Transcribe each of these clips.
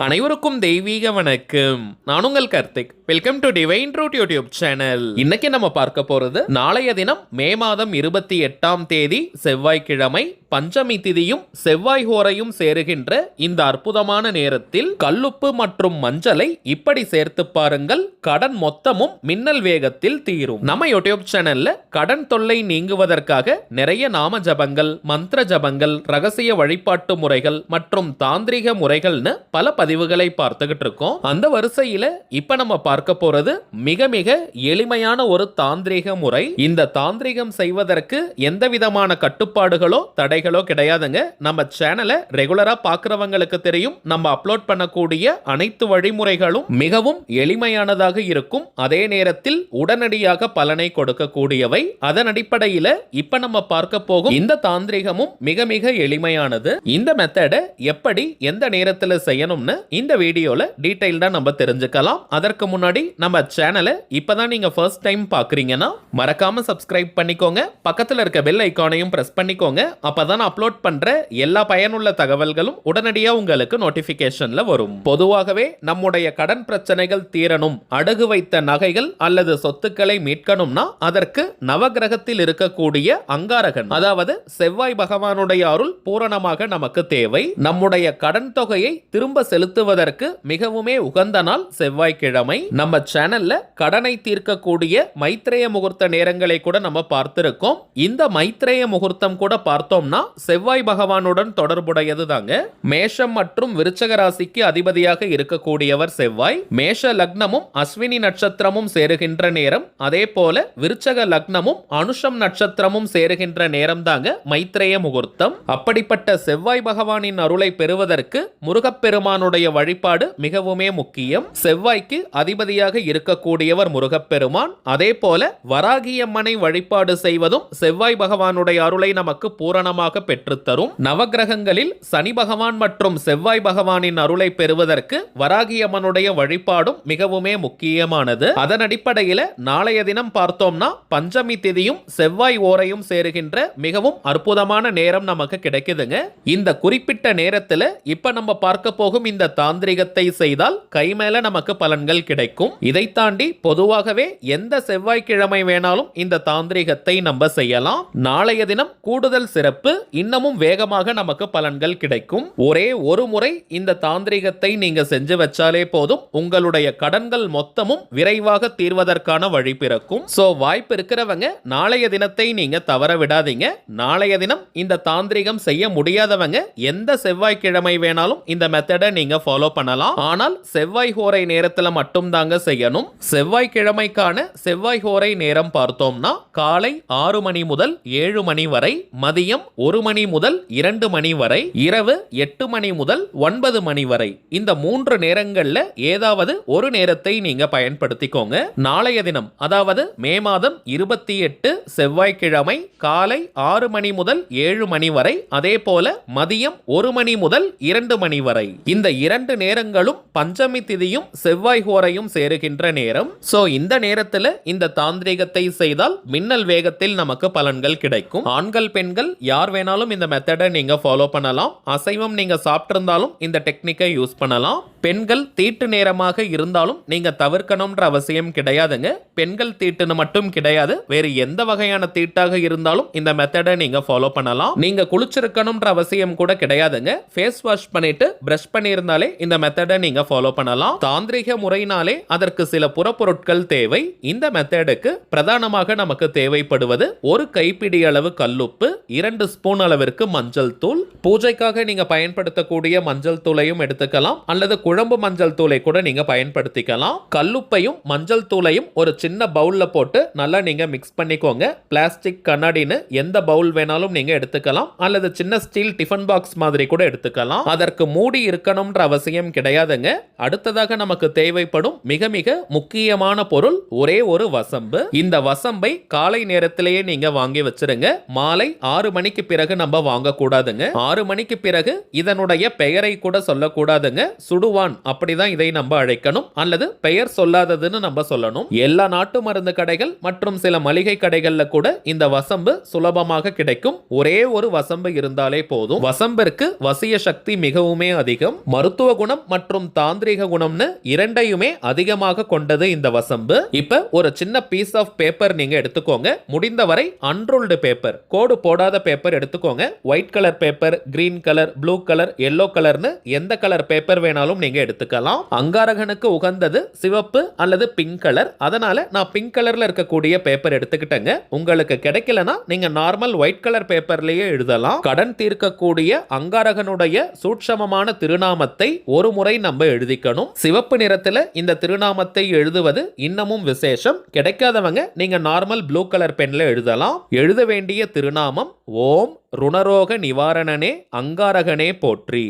அனைவருக்கும் தெய்வீக வணக்கம். நான் உங்கள் Karthik. Welcome to divine truth YouTube channel. இன்னைக்கு நம்ம பார்க்க போறது நாளைய தினம் மே மாதம் 28ஆம் தேதி செவ்வாய்க்கிழமை பஞ்சமி திதியும் செவ்வாய் ஹோரையும் சேருகின்ற இந்த அற்புதமான நேரத்தில் கல்லுப்பு மற்றும் மஞ்சளை இப்படி சேர்த்து பாருங்கள். கடன் மொத்தமும் மின்னல் வேகத்தில் தீரும். நம்ம யூடியூப் சேனல்ல கடன் தொல்லை நீங்குவதற்காக நிறைய நாம ஜபங்கள், மந்திர ஜபங்கள், ரகசிய வழிபாட்டு முறைகள் மற்றும் தாந்திரிக முறைகள்னு பல பதிவுகளை பார்த்துக்கிட்டு இருக்கோம். அந்த வரிசையில இப்ப நம்ம பார்க்க போறது மிக மிக எளிமையான ஒரு தாந்திரிக முறை. இந்த தாந்திரிகம் செய்வதற்கு எந்த விதமான கட்டுப்பாடுகளோ தடைகளோ கிடையாதுங்க. நம்ம சேனலை ரெகுலரா பார்க்கிறவங்களுக்கு தெரியும், நம்ம அப்லோட் பண்ணக்கூடிய அனைத்து வழிமுறைகளும் மிகவும் எளிமையானதாக இருக்கும். அதே நேரத்தில் உடனடியாக பலனை கொடுக்கக்கூடியவை. அதன் அடிப்படையில இப்ப நம்ம பார்க்க போகும் இந்த தாந்திரிகமும் மிக மிக எளிமையானது. இந்த மெத்தடை எப்படி எந்த நேரத்தில் செய்யணும்னு இந்த வீடியோல டீடைல்டா நம்ம தெரிஞ்சுக்கலாம். அதற்கு முன்னாடி நம்ம சேனலை இப்பதான் நீங்க ஃபர்ஸ்ட் டைம் பாக்குறீங்கன்னா மறக்காம சப்ஸ்கிரைப் பண்ணிக்கோங்க. பக்கத்துல இருக்க பெல் ஐகானையும் பிரஸ் பண்ணிக்கோங்க. அப்பதான் அப்லோட் பண்ற எல்லா பயனுள்ள தகவல்களும் உடனடியாக உங்களுக்கு நோட்டிபிகேஷன்ல வரும். பொதுவாகவே நம்முடைய கடன் பிரச்சனைகள் தீரணும், அடகு வைத்த நகைகள் அல்லது சொத்துக்களை மீட்கணும்னா அதற்கு நவகிரகத்தில் இருக்கக்கூடிய அங்காரகன், அதாவது செவ்வாய் பகவானுடைய அருள் பூரணமாக நமக்கு தேவை. நம்முடைய கடன் தொகையை திரும்ப செலுத்துவதற்கு மிகவுமே உகந்த நாள் செவ்வாய்க்கிழமை. நம்ம சேனல்ல கடனை தீர்க்கக்கூடிய மைத்ரேய முகூர்த்த நேரங்களை கூட நம்ம பார்த்திருக்கோம். இந்த மைத்ரேய முகூர்த்தம் கூட பார்த்தோம்னா செவ்வாய் பகவானுடன் தொடர்புடையது தாங்க. மேஷம் மற்றும் விருச்சக ராசிக்கு அதிபதியாக இருக்கக்கூடியவர் செவ்வாய். மேஷ லக்னமும் அஸ்வினி நட்சத்திரமும் சேருகின்ற நேரம், அதே போல விருச்சக லக்னமும் அனுஷம் நட்சத்திரமும் சேருகின்ற நேரம் தாங்க மைத்ரேய முகூர்த்தம். அப்படிப்பட்ட செவ்வாய் பகவானின் அருளை பெறுவதற்கு முருகப்பெருமானுடைய வழிபாடு மிகவுமே முக்கியம். செவ்வாய்க்கு அதிபதியாக இருக்கக்கூடியவர் முருகப்பெருமான். அதே போல வராகியம்மனை வழிபாடு செய்வதும் செவ்வாய் பகவானுடைய அருளை நமக்கு பூரணமாக பெற்றுத்தரும். நவகிரகங்களில் சனி பகவான் மற்றும் செவ்வாய் பகவானின் அருளை பெறுவதற்கு வராகியம்மனுடைய வழிபாடும் மிகவுமே முக்கியமானது. அதன் அடிப்படையில் நாளைய தினம் பார்த்தோம்னா பஞ்சமி திதியும் செவ்வாய் ஓரையும் சேருகின்ற மிகவும் அற்புதமான நேரம் நமக்கு கிடைக்குதுங்க. இந்த குறிப்பிட்ட நேரத்தில் இப்ப நம்ம பார்க்க போகும் இந்த தாந்திரிகத்தை செய்தால் கை மேல நமக்கு பலன்கள் கிடைக்கும். இதை தாண்டி பொதுவாகவே எந்த செவ்வாய்க்கிழமை வேணாலும் இந்த தாந்திரிகத்தை நம்ம செய்யலாம். நாளைய தினம் கூடுதல் சிறப்பு, இன்னமும் வேகமாக நமக்கு பலன்கள் கிடைக்கும். ஒரே ஒரு முறை இந்த தாந்திரிகத்தை நீங்க செஞ்சு வச்சாலே போதும், உங்களுடைய கடன்கள் மொத்தமும் விரைவாக தீர்வதற்கான வழி பிறக்கும். சோ வாய்ப்பு இருக்கிறவங்க நாளைய தினத்தை நீங்க தவற விடாதீங்க. நாளைய தினம் இந்த தாந்திரிகம் செய்ய முடியாதவங்க எந்த செவ்வாய்க்கிழமை வேணாலும் இந்த மெத்தடை நீங்க ஃபாலோ பண்ணலாம். ஆனால் செவ்வாய் ஹோரை நேரத்துல மட்டும் தாங்க செய்யணும். செவ்வாய்க்கிழமைக்கான செவ்வாய் ஹோரை நேரம் பார்த்தோம்னா காலை 6 மணி முதல் 7 மணி வரை, மதியம் 1 மணி முதல் 2 மணி வரை, இரவு 8 மணி முதல் 9 மணி வரை. இந்த 3 நேரங்கள்ல ஏதாவது ஒரு நேரத்தை நீங்க பயன்படுத்திக்கோங்க. நாளைய தினம் அதாவது மே மாதம் 28 செவ்வாய்க்கிழமை காலை 6 மணி முதல் 7 மணி வரை, அதே போல மதியம் 1 மணி முதல் 2 மணி வரை. இந்த 2 நேரங்களும் பஞ்சமி திதியும் செவ்வாய் ஹோரையும் சேருகின்ற நேரம். சோ இந்த நேரத்துல இந்த தாந்திரிகத்தை செய்தால் மின்னல் வேகத்தில் நமக்கு பலன்கள் கிடைக்கும். ஆண்கள் பெண்கள் யார் வேணாலும் இந்த மெத்தடை நீங்க ஃபாலோ பண்ணலாம். அசைவம் நீங்க சாப்பிட்டிருந்தாலும் இந்த டெக்னிக்கை யூஸ் பண்ணலாம். பெண்கள் தீட்டு நேரமாக இருந்தாலும் நீங்க தவிர்க்கணும்ன்ற அவசியம் கிடையாதுங்க. பெண்கள் தீட்டுன்னு மட்டும் கிடையாது, வேறு எந்த வகையான தீட்டாக இருந்தாலும் இந்த மெத்தடை நீங்க ஃபாலோ பண்ணலாம். நீங்க குளிச்சிருக்கணும்ன்ற அவசியம் கூட கிடையாதுங்க. ஃபேஸ் வாஷ் பண்ணிட்டு பிரஷ் பண்ணியிருந்தாலே இந்த மெத்தடை நீங்க ஃபாலோ பண்ணலாம். தாந்திரிக முறையினாலே அதற்கு சில புறப்பொருட்கள் தேவை. இந்த மெத்தடுக்கு பிரதானமாக நமக்கு தேவைப்படுவது ஒரு கைப்பிடி அளவு கல்லுப்பு, 2 ஸ்பூன் அளவிற்கு மஞ்சள் தூள். பூஜைக்காக நீங்க பயன்படுத்தக்கூடிய மஞ்சள் தூளையும் எடுத்துக்கலாம், அல்லது குழம்பு மஞ்சள் தூளை கூட நீங்க பயன்படுத்திக்கலாம். கல்லுப்பையும் மஞ்சள் தூளையும் ஒரு சின்ன பவுல்ல போட்டு நல்லா நீங்க மிக்ஸ் பண்ணிக்கோங்க. பிளாஸ்டிக், கண்ணாடின்னு எந்த பவுல் வேணாலும் நீங்க எடுத்துக்கலாம், அல்லது சின்ன ஸ்டீல் டிஃபன் பாக்ஸ் மாதிரி கூட எடுத்துக்கலாம். அதற்கு மூடி இருக்கணும்ன்ற அவசியம் கிடையாதுங்க. அடுத்ததாக நமக்கு தேவைப்படும் மிக மிக முக்கியமான பொருள் ஒரே ஒரு வசம்பு. இந்த வசம்பை காலை நேரத்திலேயே நீங்க வாங்கி வச்சிருங்க. மாலை 6 மணிக்கு பிறகு நம்ம வாங்க கூடாதுங்க. 6 மணிக்கு பிறகு இதனுடைய பெயரை கூட சொல்லக்கூடாதுங்க. சுடுவான் அப்படிதான் இதை நம்ம அழைக்கணும், அல்லது பெயர் சொல்லாததுன்னு நம்ம சொல்லணும். எல்லா நாட்டு மருந்து கடைகள் மற்றும் சில மளிகை கடைகள்ல கூட இந்த வசம்பு சுலபமாக கிடைக்கும். ஒரே ஒரு வசம்பு இருந்தாலே போதும். வசம்பிற்கு வசிய சக்தி மிகவுமே அதிகம். மருத்துவ குணம் மற்றும் தாந்திரிக குணம்னு இரண்டையுமே அதிகமாக கொண்டது இந்த வசம்பு. இப்ப ஒரு சின்ன பீஸ் ஆஃப் பேப்பர் நீங்க எடுத்துக்கோங்க. முடிந்தவரை அன்ரோல்டு பேப்பர், கோடு போடாத பேப்பர் எடுத்துக்கோங்க. White colour paper, green colour, blue colour, yellow கலர்னு எந்த கலர் பேப்பர் வேணாலும் நீங்க எடுத்துக்கலாம். அங்காரகனுக்கு உகந்தது சிவப்பு அல்லது பிங்க் கலர். அதனால நான் பிங்க் கலர்ல இருக்கக்கூடிய பேப்பர் எடுத்துக்கிட்டேங்க. உங்களுக்கு கிடைக்கலனா நீங்க நார்மல் ஒயிட் கலர் பேப்பர்லயே எழுதலாம். கடன் தீர்க்கக்கூடிய அங்காரகனுடைய சூட்சமமான திருநாமத்தை ஒரு முறை நம்ம எழுதிக்கணும். சிவப்பு நிறத்துல இந்த திருநாமத்தை எழுதுவது இன்னமும் விசேஷம். கிடைக்காதவங்க நீங்க நார்மல் ப்ளூ கலர் பென்ல எழுதலாம். எழுத வேண்டிய திருநாமம் ஓம் ருணரோக நிவாரணனே அங்காரகனே போற்றி.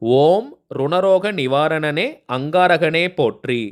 ஓம் ருணரோக நிவாரணனே அங்காரகனே போற்றி.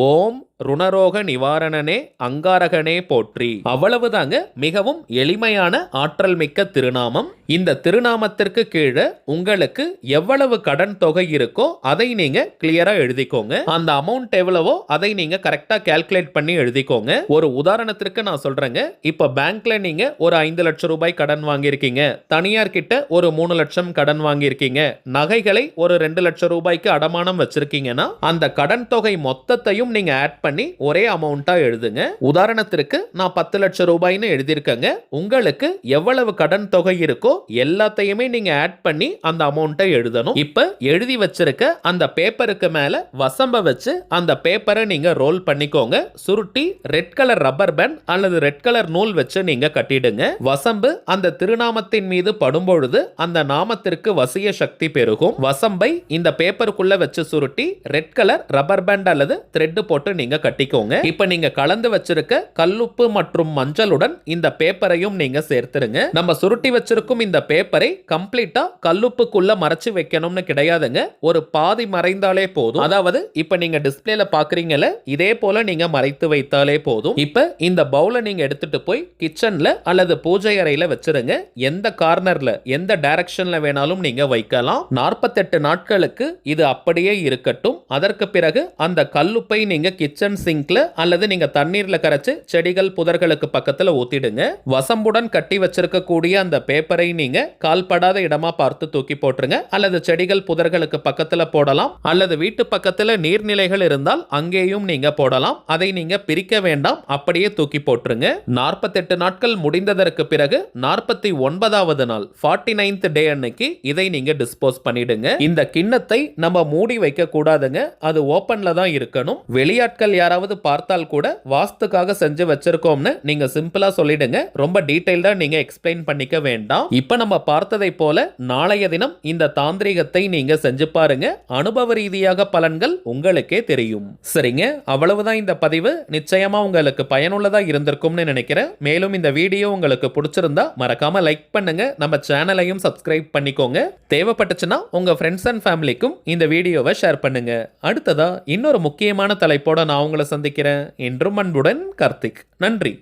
ஓம் ருணரோக நிவாரணனே அங்காரகனே போற்றி. அவ்வளவுதாங்க. மிகவும் எளிமையான ஆற்றல் மிக்க திருநாமம். இந்த திருநாமத்திற்கு கீழே உங்களுக்கு எவ்வளவு கடன் தொகை இருக்கோ அதை நீங்க கிளியரா எழுதிக்கோங்க. அந்த அமௌண்ட் எவ்வளவோ அதை நீங்க கரெக்டா கால்குலேட் பண்ணி எழுதிக்கோங்க. ஒரு உதாரணத்திற்கு நான் சொல்றேங்க. இப்ப பேங்க்ல நீங்க ஒரு 5 லட்சம் ரூபாய் கடன் வாங்கியிருக்கீங்க. தனியார் கிட்ட ஒரு 3 லட்சம் கடன் வாங்கியிருக்கீங்க. நகைகளை ஒரு 2 லட்சம் ரூபாய்க்கு அடமானம் வச்சிருக்கீங்கன்னா அந்த கடன் தொகை மொத்தத்தையும் நீங்க ஆட் பண்ணி ஒரே அமௌண்டா எழுதுங்க. உதாரணத்திற்கு நான் 10 லட்சம் ரூபாய்னு எழுதியிருக்கேங்க. உங்களுக்கு எவ்வளவு கடன் தொகை இருக்கோ எல்லாத்தையுமே நீங்க ஆட் பண்ணி அந்த அமௌண்ட்டை எழுதணும். இப்ப எழுதி வச்சிருக்க அந்த பேப்பருக்கு மேல வசம்ப வச்சு அந்த பேப்பரை நீங்க ரோல் பண்ணிக்கோங்க. சுருட்டி ரெட் கலர் ரப்பர் பேண்ட் அல்லது ரெட் கலர் நூல் வச்சு நீங்க கட்டிடுங்க. வசம்பு அந்த திருநாமத்தின் மீது படும்பொழுது அந்த நாமத்திற்கு வசிய சக்தி பெருகும். வசம்பை இந்த பேப்பருக்குள்ள வச்சு சுருட்டி ரெட் கலர் ரப்பர் பேண்ட் அல்லது த்ரெட் போட்டு நீங்க கட்டிக்கோங்க. இப்ப நீங்க கலந்து வச்சிருக்க கல்லுப்பு மற்றும் மஞ்சளுடன் இந்த பேப்பரையும் நீங்க சேர்த்துருங்க. நம்ம சுருட்டி வச்சிருக்கும் இந்த பேப்பரை கம்ப்ளீட்டா கல்லுப்புக்குள்ள மறைச்சு வைக்கணும்னு கிடையாதுங்க. ஒரு பாதி மறைந்தாலே போதும். அதாவது இப்ப நீங்க டிஸ்பிளேல பாக்குறீங்கல, இதே போல நீங்க மறைத்து வைத்தாலே போதும். இப்ப இந்த பவுலை நீங்க எடுத்துட்டு போய் கிச்சன்ல அல்லது பூஜை அறையில வச்சிருங்க. எந்த கார்னர்ல எந்த டைரக்ஷன்ல வேணாலும் நீங்க வைக்கலாம். 48 நாட்களுக்கு இது அப்படியே இருக்கட்டும். அதற்கு பிறகு அந்த கல்லுப்பை நீங்க கிச்சன் சிங்க்ல அல்லது நீங்க தண்ணீர்ல கரைச்சு செடிகள் புதர்களுக்கு பக்கத்துல ஊத்திடுங்க. வசம்புடன் கட்டி வச்சிருக்கக்கூடிய அந்த பேப்பரை நீங்க கால்படாத இடமா பார்த்து தூக்கி போட்டுருங்க. அல்லது செடிகள் புதர்களுக்கு பக்கத்துல போடலாம். அல்லது வீட்டு பக்கத்துல நீர்நிலைகள் இருந்தால் அங்கேயும் நீங்க போடலாம். அதை நீங்க பிரிக்க வேண்டாம், அப்படியே தூக்கி போட்டுருங்க. 48 நாட்கள் முடிந்ததற்கு பிறகு 49வது நாள் 49th டே அன்னைக்கு இதை நீங்க டிஸ்போஸ் பண்ணிடுங்க. இந்த கிண்ணத்தை நம்ம மூடி வைக்க கூடாதுங்க. அது ஓபன்ல தான் இருக்கணும். வெளியாட்கள் யாராவது பார்த்தால் கூட வாஸ்துக்காக செஞ்சு வச்சிருக்கோம்னு நீங்க சிம்பிளா சொல்லிடுங்க. ரொம்ப டீடைல்டா நீங்க எக்ஸ்பிளைன் பண்ணிக்க வேண்டாம். இப்ப நம்ம பார்த்ததை போல நாளைய தினம் இந்த தாந்திரிகத்தை நீங்க செஞ்சு பாருங்க. அனுபவ ரீதியாக பலன்கள் உங்களுக்கே தெரியும். சரிங்க, அவ்வளவுதான் இந்த பதிவு. நிச்சயமா உங்களுக்கு பயனுள்ளதா இருந்திருக்கும்னு நினைக்கிறேன். மேலும் இந்த வீடியோ உங்களுக்கு பிடிச்சிருந்தா மறக்காம லைக் பண்ணுங்க. நம்ம சேனலையும் சப்ஸ்கிரைப் பண்ணிக்கோங்க. தேவைப்பட்டுச்சுன்னா உங்க ஃப்ரெண்ட்ஸ் அண்ட் ஃபேமிலிக்கும் இந்த வீடியோவை ஷேர் பண்ணுங்க. அடுத்ததா இன்னொரு முக்கியமான தலைப்போட நான் உங்களை சந்திக்கிறேன். என்றும் அன்புடன் கார்த்திக். நன்றி.